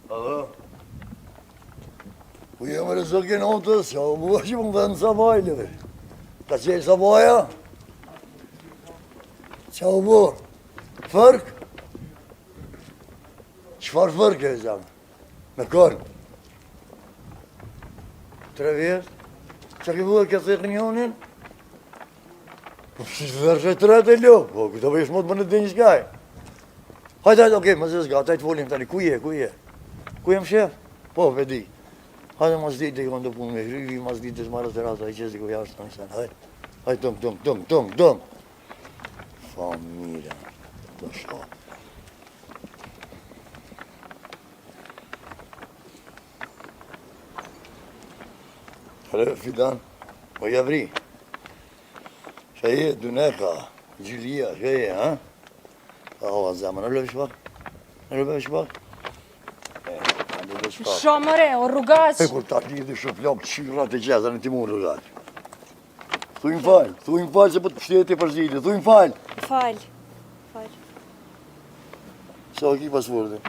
Alo? Ku jam rëzokin otës, ja u bua që më dhe në sabajlëve. Ka qelë sabaja? Qa u bua? Fërk? Qfar fërk e zamë? Me kërë? 3 vjetë? Qa ki bua këtë thekë njonin? Po që të vërshë e 3 të lo? Po këta për ishë më të më në të një shkaj. Hajde, okej, më zë zga, taj të folim tani, ku je? Ku jem shef? Po, vedi. Hajde mas ditë i kënë të punë me shrivi, mas ditë të shmarë të rata, i qesi ku jashtë të në sen, hajde. Hajde, tëmë. Familja, të shka. Hale, Fidan, po javri. Që je, Duneka, Gjilia, që je, ha? Ova, zemë, në lëve shpak? Shomëre, o rrugaq. E kur ta lidhi shumë flok qyrat e gjezër në timur rrugaq. Thujmë falë se po të pështeti për zhjiti, thujmë falë. Falë. Sa o ki pasvortin?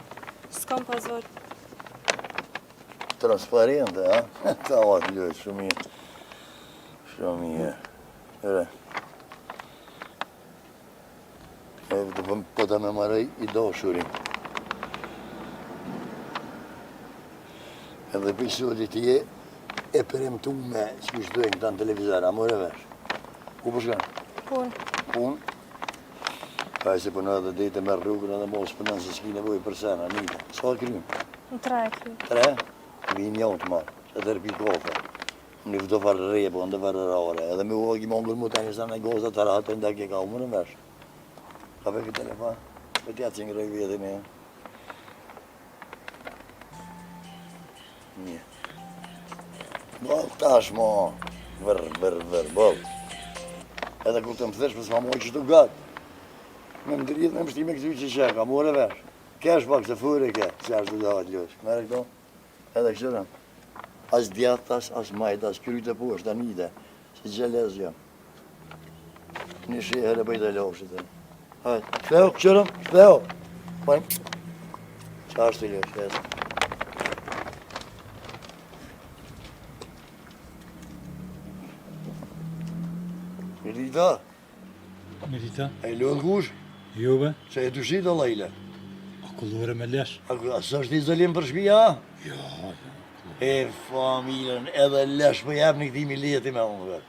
S'kam pasvort. Transparente, ha? Ta o atë lojtë, shumë mirë. Ere. E po ta me maraj i doshurin. Edhe episodit je e premtume që kështojnë këta në televizar, a more vesh. Ku po shkanë? Pun? Ka e se përna edhe dejte me rrugën edhe mos përnën se s'ki nevoj për sena, njëta. Sa krymë? Në 3 kry. 3? Vinë jau të marë, që të rëpi kofe. Në vdo farë repo, në farë rare. Edhe me ua ki mongër mu të një sa në gozat të ratë në dakje ka u më në vesh. Ka pe këtë telefon? Pe t'ja që ngroj vjetin e. Një. Bëll tash mo, vër, bëll. Edhe kur të më thesh për s'ma moj që të gatë. Me më dritë me më shtime këtu që qeka, more vesh. Kesh pak se fure ke, që ashtë të gatë ljosh. Mere këto? Edhe kështërën. As djatas, as majta, as kryte poshtë, anite. Se gjelez jam. Një shi herë bëjt e loshit. Hajtë, shpeo, kështërën, shpeo. Pojmë. Që ashtë të ljosh, jesë. Merita? E lënë kush? Jo be? Se e të shqit o lajle? A kullore me lesh? A së është izolim për shpia? Jo. E familjen edhe lesh për jep në këti mileti me unë vetë.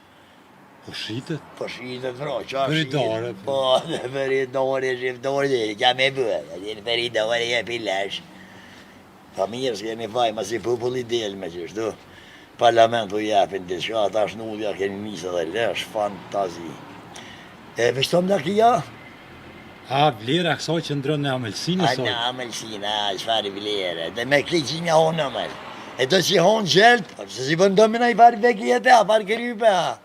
Po shqitet? Po shqitet vro, qa shqitet? Peridore. Po, dhe peridore, shqiftore, ka me bëhet, në peridore jepi lesh. Familjes keni vaj, ma si populli del me qështu. Parlamentu jepin të shka, ata shnudja keni njësë dhe lesh, fantazi. E vështom nga kia? A, vlera kësaj që ndronë në amelsinë A, në amelsinë, a, qëfari vlere, dhe me kli që një honë nëmel. E të që honë gjeltë, se si bëndomin a i fari veki jetë, a fari kërype, a.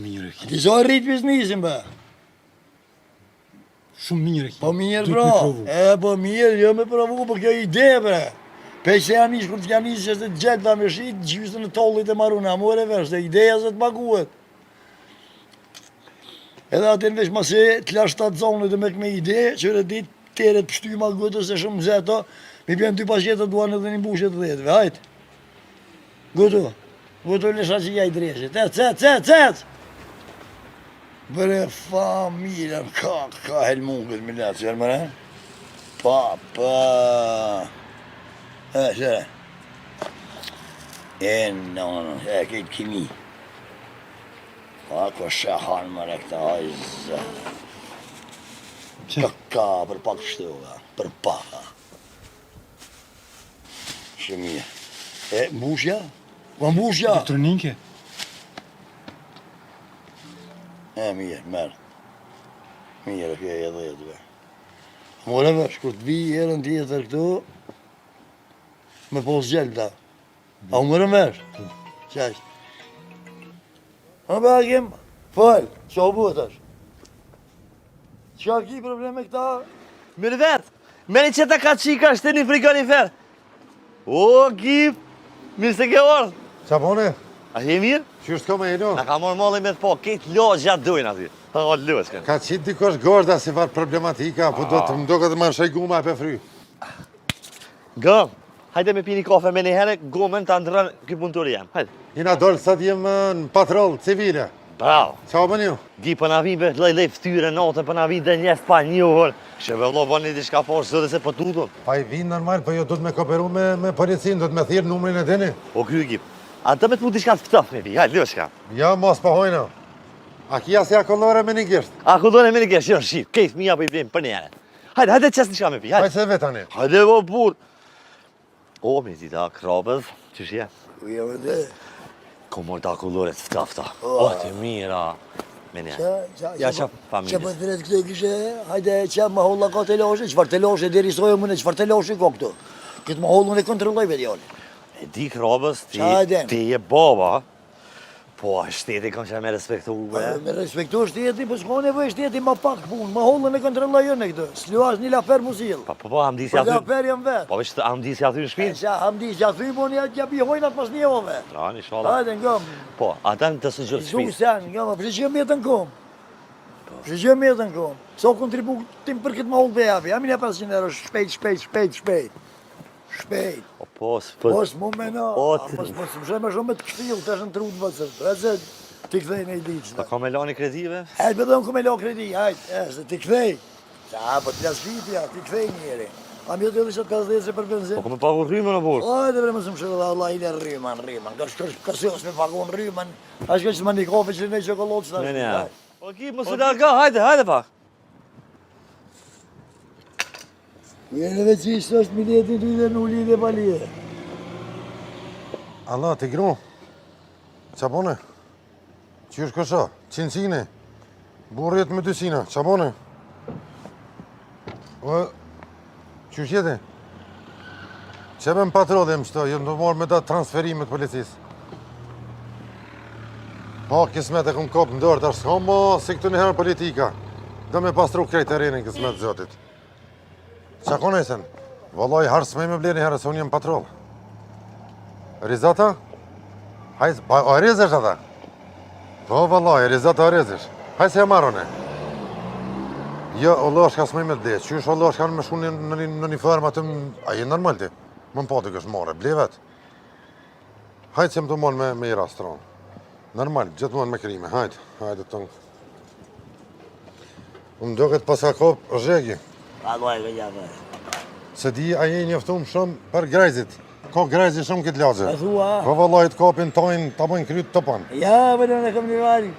Mire ki. Ti so rritë biznisin, bë. Shumë mire ki. Po mirë, bro. E, po mirë, jo me provu, po kjo ide, bre. Pe që janë ishë, kur të janë ishë, që është të gjeltë, da me shqitë, gjysën e tollit e marune, amore vesh, dhe ideja se të paguhet. Edhe atin veç ma se të lash të atë zonë dhe me këme ide, që re ditë tere të pështu ma gëtës e shumë zeto, mi pjen 2 pasjetë duan edhe një bushet të dhetëve, hajtë. Gëtu lesha që jaj dreshë, cet! Bre familjen, ka helmungët me letë, që mërë, pa. Qëre. E këtë kimi. Ako shahan mëre këta hajzë. Ka për pak shtuga, për paka. Shëmija. E, mbushja? Po mbushja? Elektroninke? E, mirë, merë. Mirë, kjo e edhe jetëve. More vesh, kur të vi herën tjetër këtu, me pos gjelë ta. A u mërë vesh? Qashtë. A be Hakim, falë, që o bëhet është? Qa ki probleme këta? Mirë vetë, meni që ta ka qika është të një frigorifer. O, Gip, mirë se ke orë. Qa pone? A je mirë? Që është ka me jeno? Na ka morë molli me të po, këtë lojë gjatë dujnë ati. Ta o lojë s'kenë. Ka qitë dikosh gorda si farë problematika, po do të më do këtë më shajgu ma pe fry. Gëm, hajde me pini kafe me një herë, gomën të ndërën këtë punëtori jam. Hajde. Jena dollë sot jem në patrol civile. Bravo. Qa bën ju? Gi për na vinë lej ftyre natën, për na vinë dhe njef pa njohër. Shë vëllo bëni diçka poshtë zë dhe se për tutun. Pa i vinë normal, po jo do të me kooperu me policin, do të me thirë numrin e dini. O kry Gip, a të me të mu diçka të ftëf me vi, hajde, ljo shka. Ja, mos pa hojna. A kia si akollore me një gisht. A ku dojnë me një kesh, jo shqip, kejt mija për i vim për njëre. Hajde, hajde qes diçka me vi, hajde. Hajde se vetani. Hajde, bo bur. O, me zita krabëz, që shje? U jam edhe. Komor të akullore të ftafta. O, të mira. Me një. Ja, qa Që familjes. për të rrët këtë kishe, hajde që ma holla ka telashe, qëfar telashe deri sojë mëne, qëfar telashe ka këtu. Këtë ma hollën e kontrolloj vetë jone. E di krabës, Qa e den? ti je baba, po a shteti kam që me respektu be. Me respektu shteti, po s'ka nevoj shteti ma pak punë, ma hollën e kontrolloj jone këtë. S'luas një lafer musil. Po, hamdisi Po aty. lafer jam vetë. Po, veç të hamdisi aty në shpinë. Qa hamdi që athy, po një bi hojnat pas njevove. Rani, shala. Hajde, ngëm. Po, ata në të së gjëtë Zu shpinë. sen, ngëm, përshqim jetën kom. Përshqim jetën kom. So kontributim për këtë ma hollë bejavi, amin e 500 euro, shpejt. Shpejt. O, po, s'pët. Mos mu mena, O, mos më shemë shumë me të kështil, të është në trut vësër. Rëzë, ti këthej në i diqë. Ta ka me lani kredive? Hajtë bëdhëm ku me lo kredi, hajtë, se ti këthej. Qa, po t'las vitja, ti këthej njeri. A mi të edhe që të 50 për benzin. Po, ku me pagu rrymën o burë? Hajde bre, më së më shërë dhe Allah ile rryman. Kësës me pagun rryman. A shkë që më një kafe që në qokolot që ta Me një. O, ki, më së larga, hajde pak. Jene dhe që ishtë është miljetin ty dhe në uli dhe palije. Allah, ti gru. Qa bone? Qysh kësha? Qincine? Burjet me 200, qa bone? O, qysh jeti? Qebe në patrol e më qëto, jëmë të morë me da transferimet policisë. Pa, kismet e këm kopë ndërë, tash s'ka ma si këtu njëherë politika. Do me pastru krejt e rinin kismet zotit. Qa kone sen? Vallaj, harë s'me me ble njëherë, se unë jem patrol. Rizata? Hajtë, o rizesh ata? Po, vallaj, Rizata o rizesh. Hajtë se e marone. Jo, o loshka s'me me ble, qysh o loshka në me shku në një farm atë, a je normal ti? Më në pati kështë more, ble vetë. Hajtë se më të mon me i rastronë. Normal, gjithmonë me krime, hajde të tëngë. Unë do këtë pas ka kopë zhegi. A dojë këtë gjave. Se di, a je njëftum shumë për grajzit. Ka grajzit shumë këtë lagje. A thua? Po vallaj të kapin tajnë, ta bëjnë kryt të panë. Ja, vëllë në kam një varë.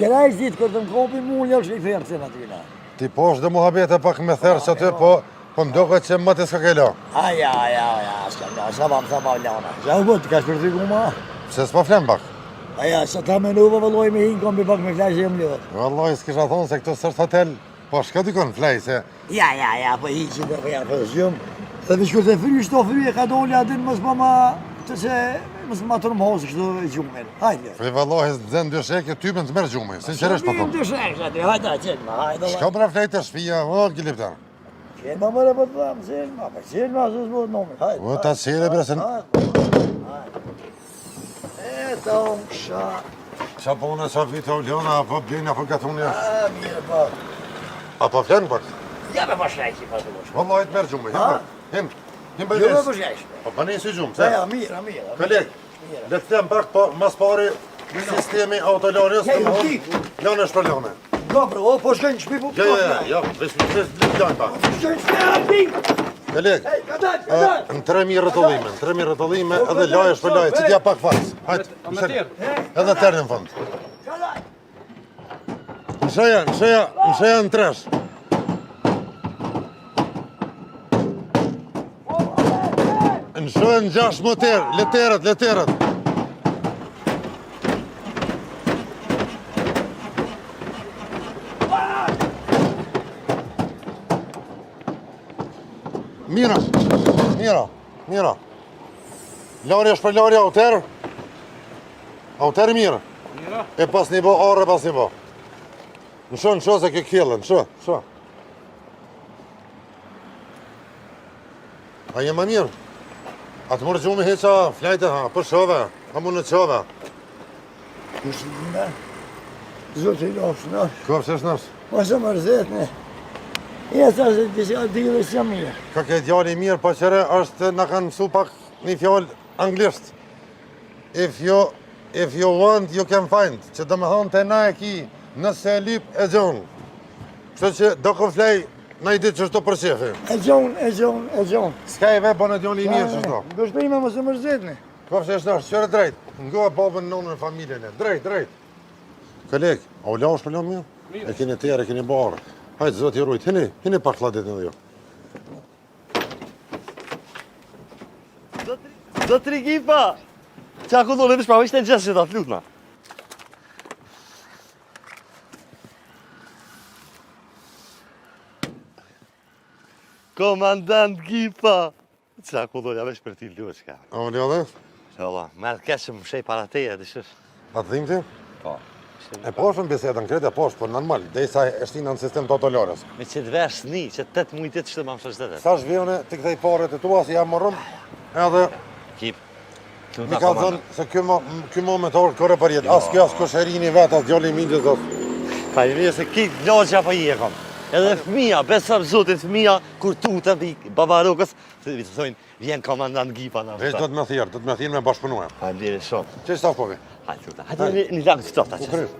Këraj zitë, kërë të më kopi mu, një është i ferë të atyna. Ti po është dhe muhabete pak me therë që aty, po ndo këtë që më të s'ka kejla. Ja, s'ka mam lana. Qa u bëtë, ka shpërthy ku ma? Se s'pa flem pak. Aja, sa ta menuva vëlloj me hinë, kom për pak me flajë jem lëvë. Vallaj, s'kisha thonë se këto sërtë hotel, po shka dikon flaj, se... Ja, po hiqin dhe po ja, po zhjëm. Dhe me shkur të fry, shto fry e ka doli atin, mësë pa ma, të se, mësë ma të në mhosë, kështu e gjumën. Hajde. Fri vallaj, zënë dy sheke, typën të merë gjumë, sinqeresht po thonë. Të shekë, aty, hajde, qenë ma, hajde. Shka bra flaj të shpia, o, Gjiliptar. Qenë ma mërë për të dhamë, qenë ma, se s'bot nëme, hajde. O, ta qele bre, se... Ta unë kësha. Qa bone, qa vite o ljona, apo bjene, apo gatunja. A, mirë pa. Apo flenë pak. Ja me pa shrejqi pa të goshë. Vallaj, të merë gjumë, him Jo me bëjdes. pa shrejqi. Po pa një si gjumë, Ja, se? mirë. Koleg, le të them pak, po mas pari sistemi autolanjes, Ja, të më ju thonë, lane është për lane. Dobro, o, po shkojnë qëpi po. Ja, vesh lane pak. Shkojnë qëpi, Koleg, Ej, kadal. në 3.000 rëtëllime, edhe laj është për laj, që t'ja pak faks. Hajtë, mësër, edhe tërë në fund. Kadal. Në në tresh. Në shojë në 6 moter, leterët. Mira. Larja është për larja, auterë mirë. E pas një bo, arë pas një bo. Në shë se ke kjellën, shë. A jema mirë? A të mërë gjumë heqa flajte, për shove, a mu në qove. Kështë në, zotë i lofë në, Kërë që është nërës? ma se mërzet në. Ja, sa se di dhe që jam mirë. Ka ke djali mirë, po qëre është na kanë mësu pak një fjallë anglisht. If you want, you can find. Që do me thonë të na e ki, nëse e lyp e gjonë. Kështë që do ko flej, na i ditë që shto për shefi. E gjonë. S'ka i ve, bënë djali i mirë që shto. Gështrime mos e mërzitni. Kofë që është, qëre drejt. Nga babën nonën familjen e. Drejt. Koleg, a u lash për lo mirë? E keni terë, e keni barë. Hajtë, zoti rujt, hini pak kladit në dhe jo. Zotri Gipa! Qa ku do në të shprave, ishte në gjësë që ta flutna. Komandant Gipa! Qa ku do jam e shpërti luqka. A u leo dhe? Shola, merë keshëm shej para teje, dëshër. A të dhimë ti? Po. E poshën bisedën, krete poshë, po normal, dhe sa e shtinë në sistem totalores. Me që të vesh një, që 8 mujtit që të mam shështetet. Sa shvjone, të këthej pare të tua, si jam më rëmë, edhe Kip. mi ka thënë se ky moment orë kërë për jetë. As kjo, as kësherini vetë, as djali mingjës, as... Pa i mirë se ki logja pa i e kom. Edhe fëmija, besëm zotin fëmija, kur tutën dhe babarokës, të thonë, vjen komandant Gipa në Veç do të me thirë me bashkëpunue. Hajmë dire shumë. Që i stafë po vi? Hajtë tuta, hajtë një langë të tota. U krysh.